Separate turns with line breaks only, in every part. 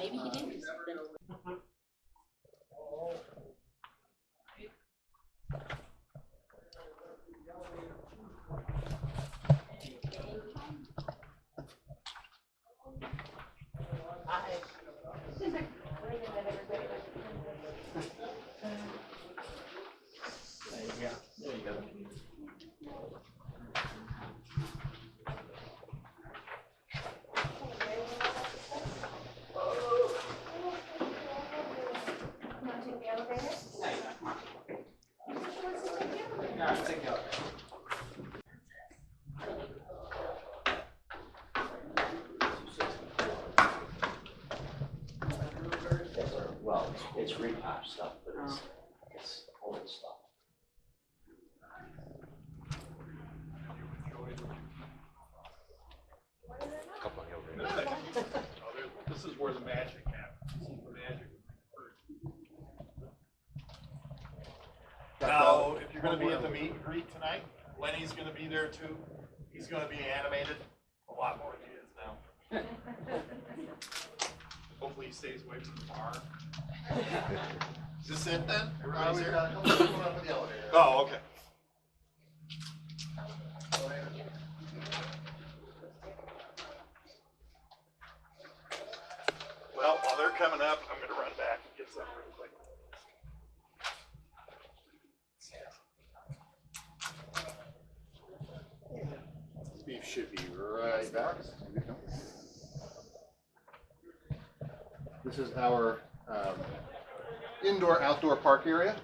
maybe he did do something.
Well, it's repatch stuff, but it's old stuff.
This is where the magic happens. The magic. Now, if you're going to be at the meet and greet tonight, Lenny's going to be there too. He's going to be animated a lot more than he is now. Hopefully he stays away from the bar. Is this it then? Everybody's here? Oh, okay. Well, while they're coming up, I'm going to run back and get something real quick.
Beef should be right back. This is our indoor-outdoor park area.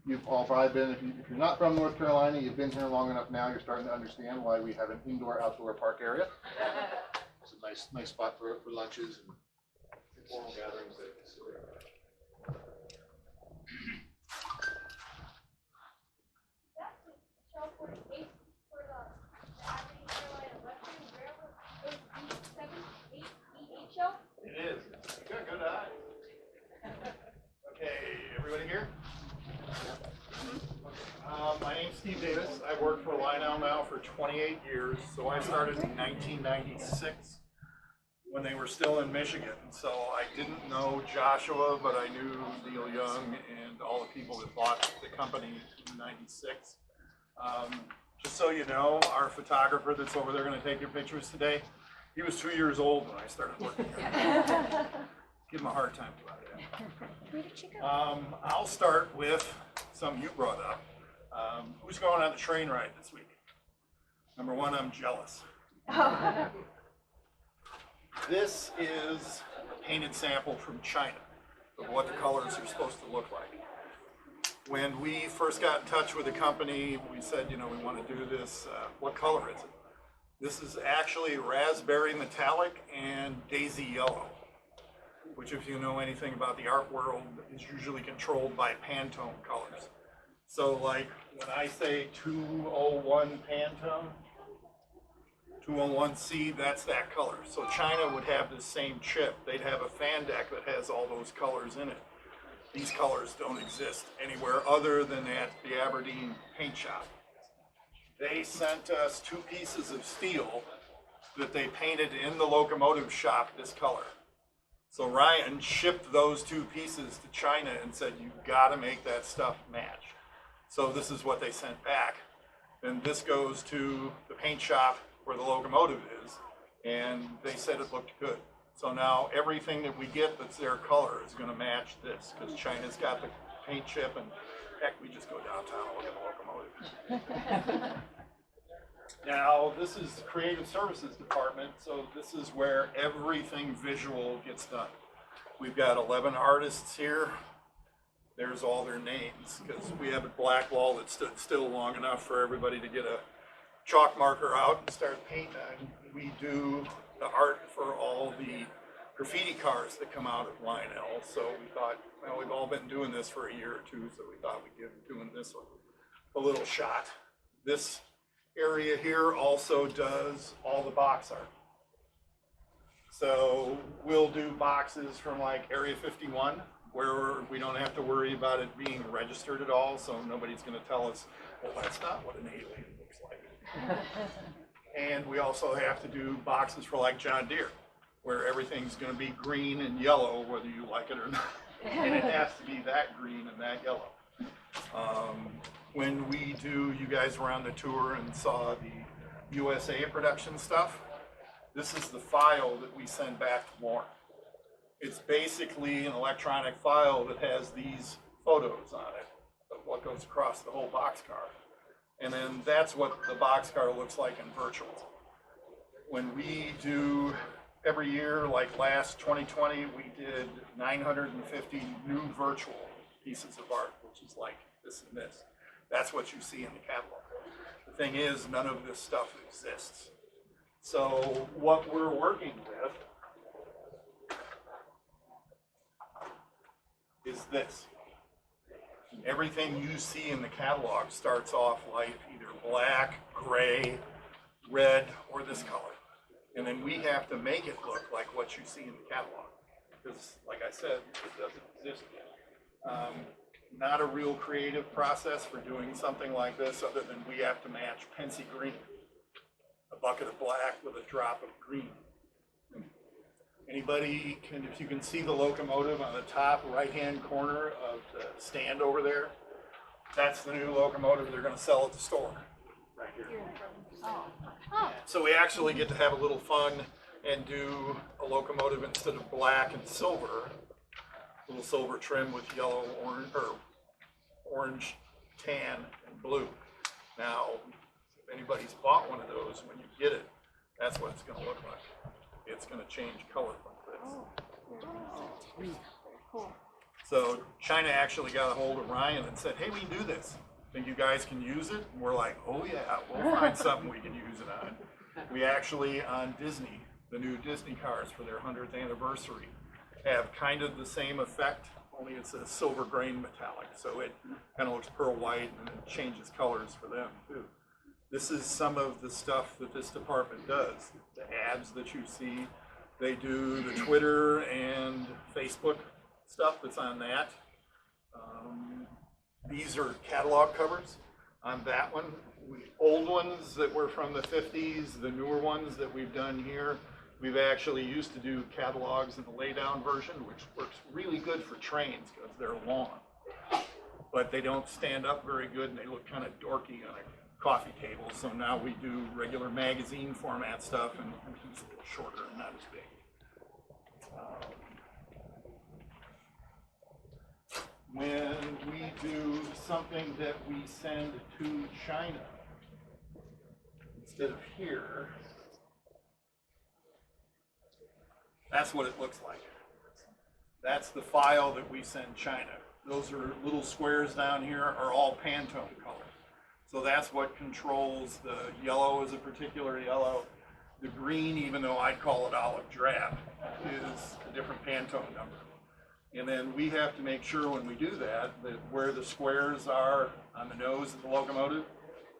You've all probably been, if you're not from North Carolina, you've been here long enough now, you're starting to understand why we have an indoor-outdoor park area. It's a nice spot for lunches and informal gatherings.
It is. You got good eyes. Okay, everybody here? My name's Steve Davis. I've worked for Lionel now for 28 years. So I started in 1996 when they were still in Michigan. So I didn't know Joshua, but I knew Neil Young and all the people that bought the company in 96. Just so you know, our photographer that's over there going to take your pictures today, he was 2 years old when I started working here. Give him a hard time about it. I'll start with something you brought up. Who's going on the train ride this week? Number one, I'm jealous. This is a painted sample from China of what the colors are supposed to look like. When we first got in touch with the company, we said, you know, we want to do this. What color is it? This is actually raspberry metallic and daisy yellow, which if you know anything about the art world is usually controlled by Pantone colors. So like when I say 201 Pantone, 201C, that's that color. So China would have the same chip. They'd have a fan deck that has all those colors in it. These colors don't exist anywhere other than at the Aberdeen paint shop. They sent us 2 pieces of steel that they painted in the locomotive shop this color. So Ryan shipped those 2 pieces to China and said, you've got to make that stuff match. So this is what they sent back. And this goes to the paint shop where the locomotive is, and they said it looked good. So now everything that we get that's their color is going to match this, because China's got the paint chip, and heck, we just go downtown and look at the locomotive. Now, this is the Creative Services Department, so this is where everything visual gets done. We've got 11 artists here. There's all their names, because we have a black wall that stood still long enough for everybody to get a chalk marker out and start painting. We do the art for all the graffiti cars that come out of Lionel. So we thought, well, we've all been doing this for a year or two, so we thought we'd give doing this one a little shot. This area here also does all the box art. So we'll do boxes from like Area 51, where we don't have to worry about it being registered at all, so nobody's going to tell us, well, that's not what an alien looks like. And we also have to do boxes for like John Deere, where everything's gonna be green and yellow, whether you like it or not. And it has to be that green and that yellow. When we do, you guys were on the tour and saw the USA production stuff. This is the file that we send back to Warren. It's basically an electronic file that has these photos on it of what goes across the whole boxcar. And then that's what the boxcar looks like in virtual. When we do every year, like last 2020, we did 950 new virtual pieces of art, which is like this and this. That's what you see in the catalog. The thing is, none of this stuff exists. So what we're working with is this. Everything you see in the catalog starts off like either black, gray, red, or this color. And then we have to make it look like what you see in the catalog. Because, like I said, it doesn't exist yet. Not a real creative process for doing something like this other than we have to match Pensy green. A bucket of black with a drop of green. Anybody can, if you can see the locomotive on the top right-hand corner of the stand over there, that's the new locomotive they're gonna sell at the store, right here. So we actually get to have a little fun and do a locomotive instead of black and silver, a little silver trim with yellow, orange, or orange, tan, and blue. Now, if anybody's bought one of those, when you get it, that's what it's gonna look like. It's going to change color like this.
Cool.
So China actually got a hold of Ryan and said, hey, we can do this. Think you guys can use it? And we're like, oh yeah, we'll find something we can use it on. We actually, on Disney, the new Disney cars for their 100th anniversary, have kind of the same effect, only it's a silver grain metallic. So it kind of looks pearl white and it changes colors for them too. This is some of the stuff that this department does. The ads that you see, they do the Twitter and Facebook stuff that's on that. These are catalog covers on that one. Old ones that were from the 50s, the newer ones that we've done here. We've actually used to do catalogs in the laydown version, which works really good for trains because they're long. But they don't stand up very good and they look kind of dorky on a coffee table, so now we do regular magazine format stuff and it's a little shorter and not as big. When we do something that we send to China, instead of here, that's what it looks like. That's the file that we send China. Those are little squares down here are all Pantone colors. So that's what controls the yellow is a particular yellow. The green, even though I'd call it olive drab, is a different Pantone number. And then we have to make sure when we do that, that where the squares are on the nose of the locomotive,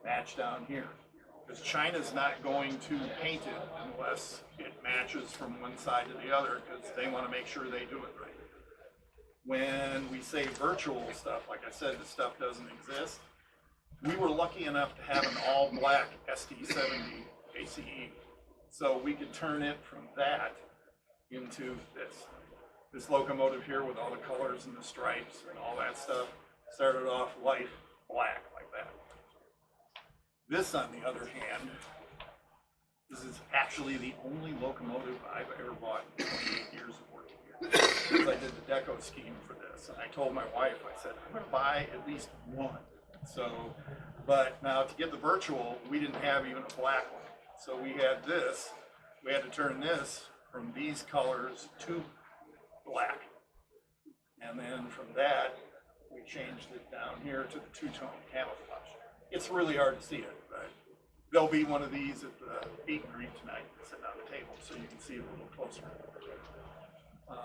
match down here. Because China's not going to paint it unless it matches from one side to the other, because they want to make sure they do it right. When we say virtual stuff, like I said, the stuff doesn't exist. We were lucky enough to have an all-black SD70 ACE, so we could turn it from that into this locomotive here with all the colors and the stripes and all that stuff. Started off light black like that. This, on the other hand, this is actually the only locomotive I've ever bought in 28 years of working here. Because I did the deco scheme for this, and I told my wife, I said, I'm going to buy at least one. So, but now to get the virtual, we didn't have even a black one. So we had this, we had to turn this from these colors to black. And then from that, we changed it down here to the two-tone camouflage. It's really hard to see it, but there'll be one of these at the meet and greet tonight, sitting on the table, so you can see it a little closer. Like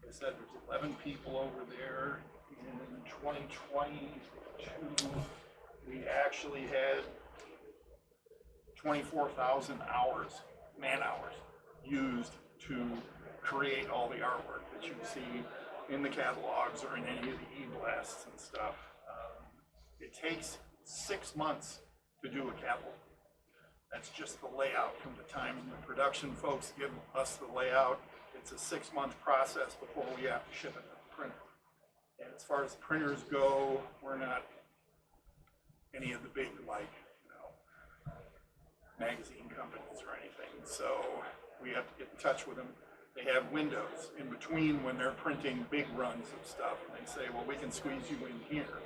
I said, there's 11 people over there. In 2022, we actually had 24,000 hours, man hours, used to create all the artwork that you see in the catalogs or in any of the e-blasts and stuff. It takes 6 months to do a catalog. That's just the layout from the time the production folks give us the layout. It's a 6-month process before we have to ship it to the printer. And as far as printers go, we're not any of the big, like, magazine companies or anything. So we have to get in touch with them. They have windows in between when they're printing big runs of stuff. And they say, well, we can squeeze you in here.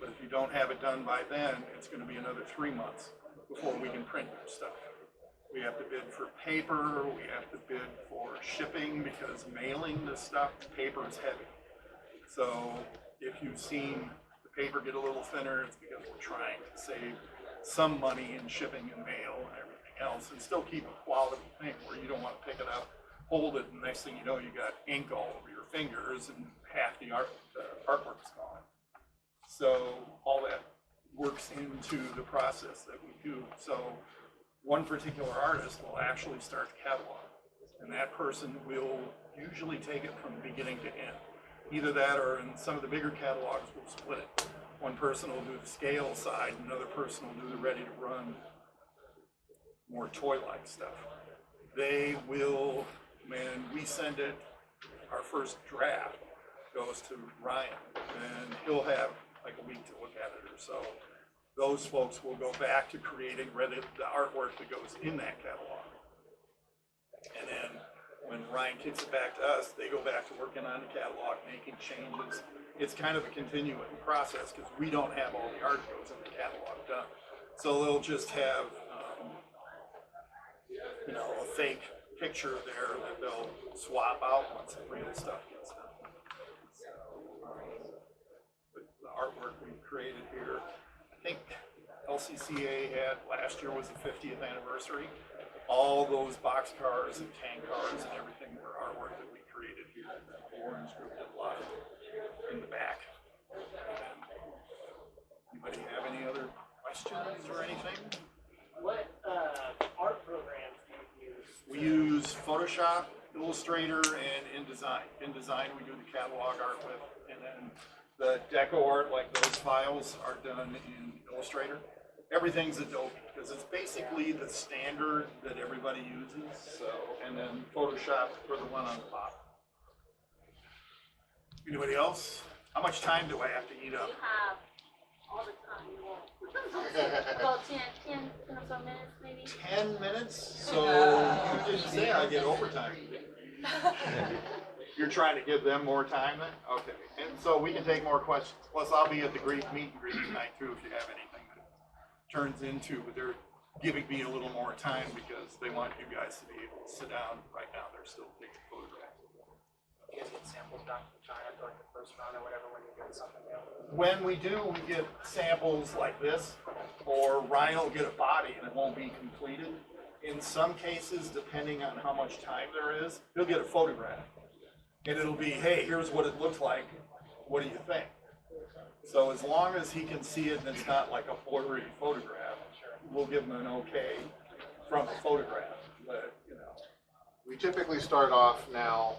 But if you don't have it done by then, it's going to be another 3 months before we can print your stuff. We have to bid for paper. We have to bid for shipping because mailing this stuff, paper is heavy. So if you've seen the paper get a little thinner, it's because we're trying to save some money in shipping and mail and everything else, and still keep a quality thing where you don't want to pick it up, hold it, and next thing you know, you got ink all over your fingers and half the artwork's gone. So all that works into the process that we do. So one particular artist will actually start the catalog, and that person will usually take it from beginning to end. Either that, or in some of the bigger catalogs, we'll split it. One person will do the scale side, another person will do the ready-to-run, more toy-like stuff. They will, when we send it, our first draft goes to Ryan, and he'll have like a week to look at it or so. Those folks will go back to creating the artwork that goes in that catalog. And then when Ryan kicks it back to us, they go back to working on the catalog, making changes. It's kind of a continuing process because we don't have all the art that goes in the catalog done. So they'll just have, a fake picture there that they'll swap out once the real stuff gets done. But the artwork we've created here, I think LCCA had, last year was the 50th anniversary. All those box cars and tank cars and everything were artwork that we created here. The Orange Group did a lot of it in the back. Anybody have any other questions or anything?
What art programs do you use?
We use Photoshop, Illustrator, and InDesign. InDesign we do the catalog art with, and then the deco art, like those files, are done in Illustrator. Everything's Adobe, because it's basically the standard that everybody uses. So, and then Photoshop for the one on the bottom. Anybody else? How much time do I have to eat up?
You have all the time you want. About 10 or so minutes, maybe?
10 minutes? So you didn't say I get overtime. You're trying to give them more time then? Okay. And so we can take more questions. Plus I'll be at the meet and greet tonight too if you have anything that turns into, but they're giving me a little more time because they want you guys to be able to sit down. Right now they're still taking photographs.
You guys get samples back from China for like the first round or whatever when you get something new?
When we do, we get samples like this, or Ryan will get a body and it won't be completed. In some cases, depending on how much time there is, he'll get a photograph. And it'll be, hey, here's what it looks like. What do you think? So as long as he can see it and it's not like a blurry photograph, we'll give him an okay from a photograph. But,
We typically start off now,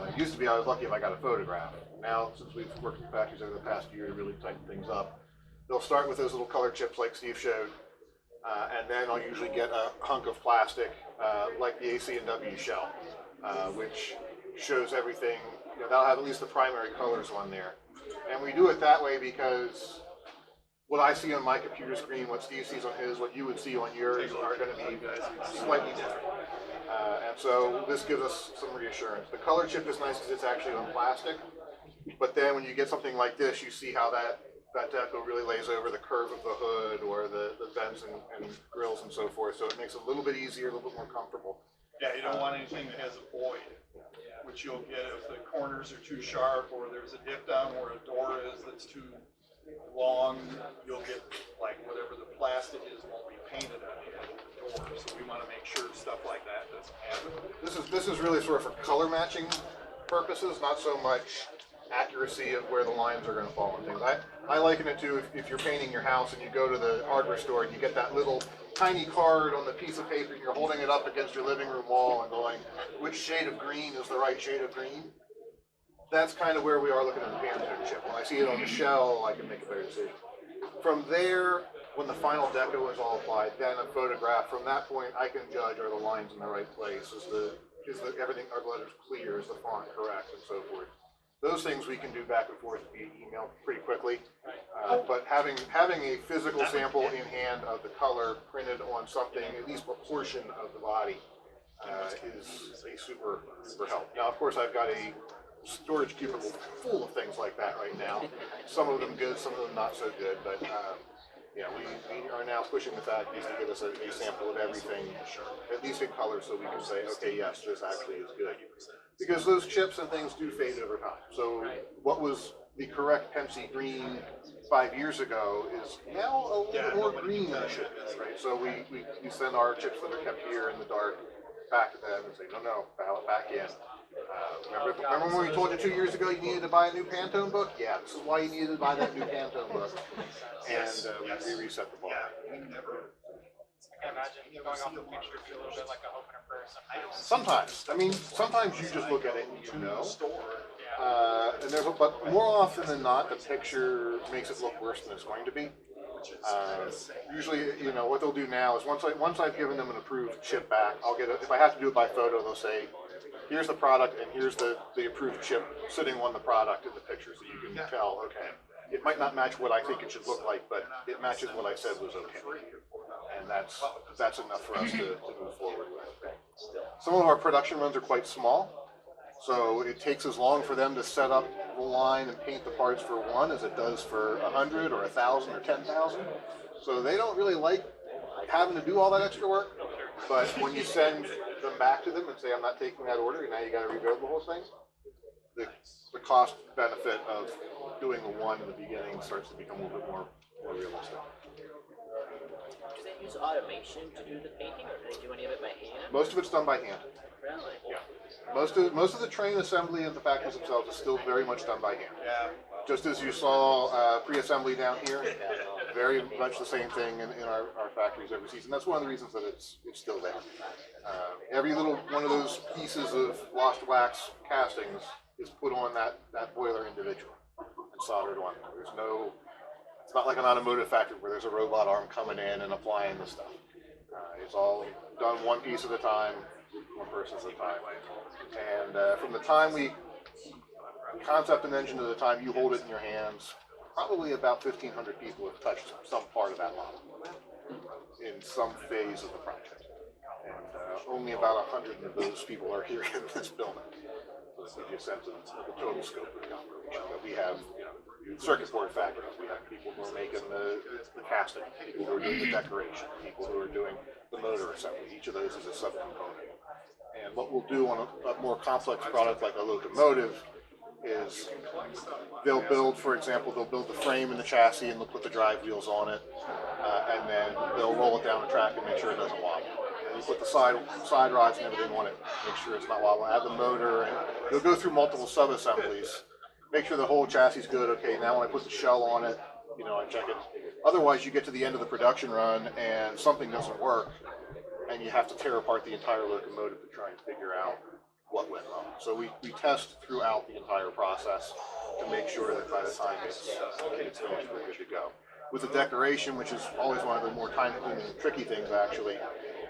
it used to be I was lucky if I got a photograph. Now, since we've worked with factories over the past year to really tighten things up, they'll start with those little color chips like Steve showed, and then I'll usually get a hunk of plastic like the AC&W shell, which shows everything. That'll have at least the primary colors on there. And we do it that way because what I see on my computer screen, what Steve sees on his, what you would see on yours are going to be slightly different. And so this gives us some reassurance. The color chip is nice because it's actually on plastic, but then when you get something like this, you see how that deco really lays over the curve of the hood or the vents and grills and so forth. So it makes it a little bit easier, a little bit more comfortable.
Yeah, you don't want anything that has a void, which you'll get if the corners are too sharp or there's a dip down where a door is that's too long. You'll get like whatever the plastic is won't be painted on the edge of the door. So we want to make sure stuff like that doesn't happen.
This is really sort of for color matching purposes, not so much accuracy of where the lines are going to fall and things. I liken it to if you're painting your house and you go to the hardware store and you get that little tiny card on the piece of paper and you're holding it up against your living room wall and going, which shade of green is the right shade of green? That's kind of where we are looking at the Pantone chip. When I see it on the shell, I can make a better decision. From there, when the final deco is all applied, then a photograph. From that point, I can judge, are the lines in the right place? Is everything, are the letters clear? Is the font correct? And so forth. Those things we can do back and forth via email pretty quickly. But having a physical sample in hand of the color printed on something, at least a portion of the body, is a super help. Now, of course, I've got a storage cubicle full of things like that right now. Some of them good, some of them not so good, but yeah, we are now pushing the factories to give us a sample of everything, at least in color, so we can say, okay, yes, this actually is good. Because those chips and things do fade over time. So what was the correct Pepsi green 5 years ago is now a little bit more green than it should be, right? So we send our chips that are kept here in the dark back to them and say, no, dial it back in. Remember when we told you 2 years ago you needed to buy a new Pantone book? Yeah, this is why you needed to buy that new Pantone book. And we reset the bar.
I can imagine going off the picture be a little bit like a hope and a prayer sometimes.
Sometimes. I mean, sometimes you just look at it and you know. But more often than not, the picture makes it look worse than it's going to be. Usually, you know, what they'll do now is once I've given them an approved chip back, I'll get if I have to do it by photo, they'll say, here's the product and here's the approved chip sitting on the product in the picture, so you can tell, okay, it might not match what I think it should look like, but it matches what I said was okay. And that's enough for us to move forward with. Some of our production runs are quite small, so it takes as long for them to set up the line and paint the parts for one as it does for 100 or 1,000 or 10,000. So they don't really like having to do all that extra work, but when you send them back to them and say, I'm not taking that order, and now you got to rebuild the whole thing, the cost benefit of doing the one in the beginning starts to become a little bit more realistic.
Do they use automation to do the painting, or do they do any of it by hand?
Most of it's done by hand.
Really?
Yeah. Most of the train assembly of the factories themselves is still very much done by hand.
Yeah.
Just as you saw pre-assembly down here, very much the same thing in our factories overseas, and that's one of the reasons that it's still there. Every little one of those pieces of lost wax castings is put on that boiler individually and soldered on. It's not like an automotive factory where there's a robot arm coming in and applying the stuff. It's all done one piece at a time, one person at a time. And from the time we concept an engine to the time you hold it in your hands, probably about 1,500 people have touched some part of that model in some phase of the project. And only about 100 of those people are here in this building. So this gives you a sense of the total scope of the operation. But we have, circuit board factories, we have people who are making the casting, people who are doing the decoration, people who are doing the motor assembly. Each of those is a subcomponent. And what we'll do on a more complex product like a locomotive is they'll build, for example, they'll build the frame and the chassis and they'll put the drive wheels on it, and then they'll roll it down the track and make sure it doesn't wobble. And you put the side rods and everything on it, make sure it's not wobbling. Add the motor, and they'll go through multiple sub-assemblies, make sure the whole chassis is good. Okay, now when I put the shell on it, I check it. Otherwise, you get to the end of the production run and something doesn't work, and you have to tear apart the entire locomotive to try and figure out what went wrong. So we test throughout the entire process to make sure that by the time it's finished, we're good to go. With the decoration, which is always one of the more time-consuming and tricky things actually,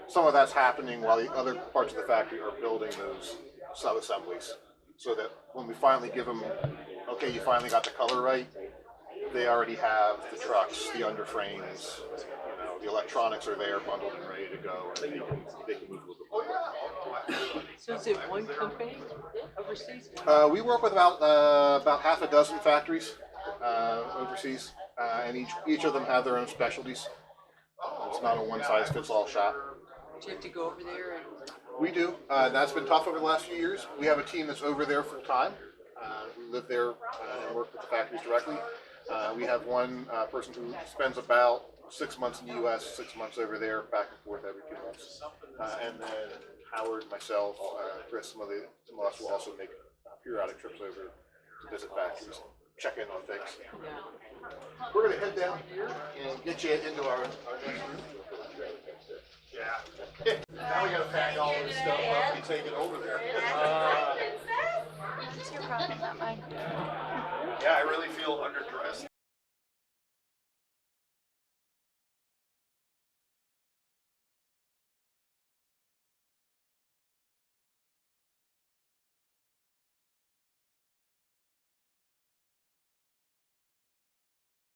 some of that's happening while the other parts of the factory are building those sub-assemblies. So that when we finally give them, okay, you finally got the color right, they already have the trucks, the underframes, the electronics are there, bundled and ready to go, and they can move a little bit more.
So is it one company overseas?
We work with about half a dozen factories overseas, and each of them have their own specialties. It's not a one-size-fits-all shop.
Do you have to go over there? And
We do. That's been tough over the last few years. We have a team that's over there full time. We live there and work with the factories directly. We have one person who spends about 6 months in the U.S., 6 months over there, back and forth every 2 months. And then Howard, myself, Chris, some of us will also make periodic trips over to visit factories, check in on things. We're going to head down here and get you into our next room. Yeah. Now we got to pack all this stuff up and take it over there.
It's your problem, not mine.
Yeah, I really feel underdressed.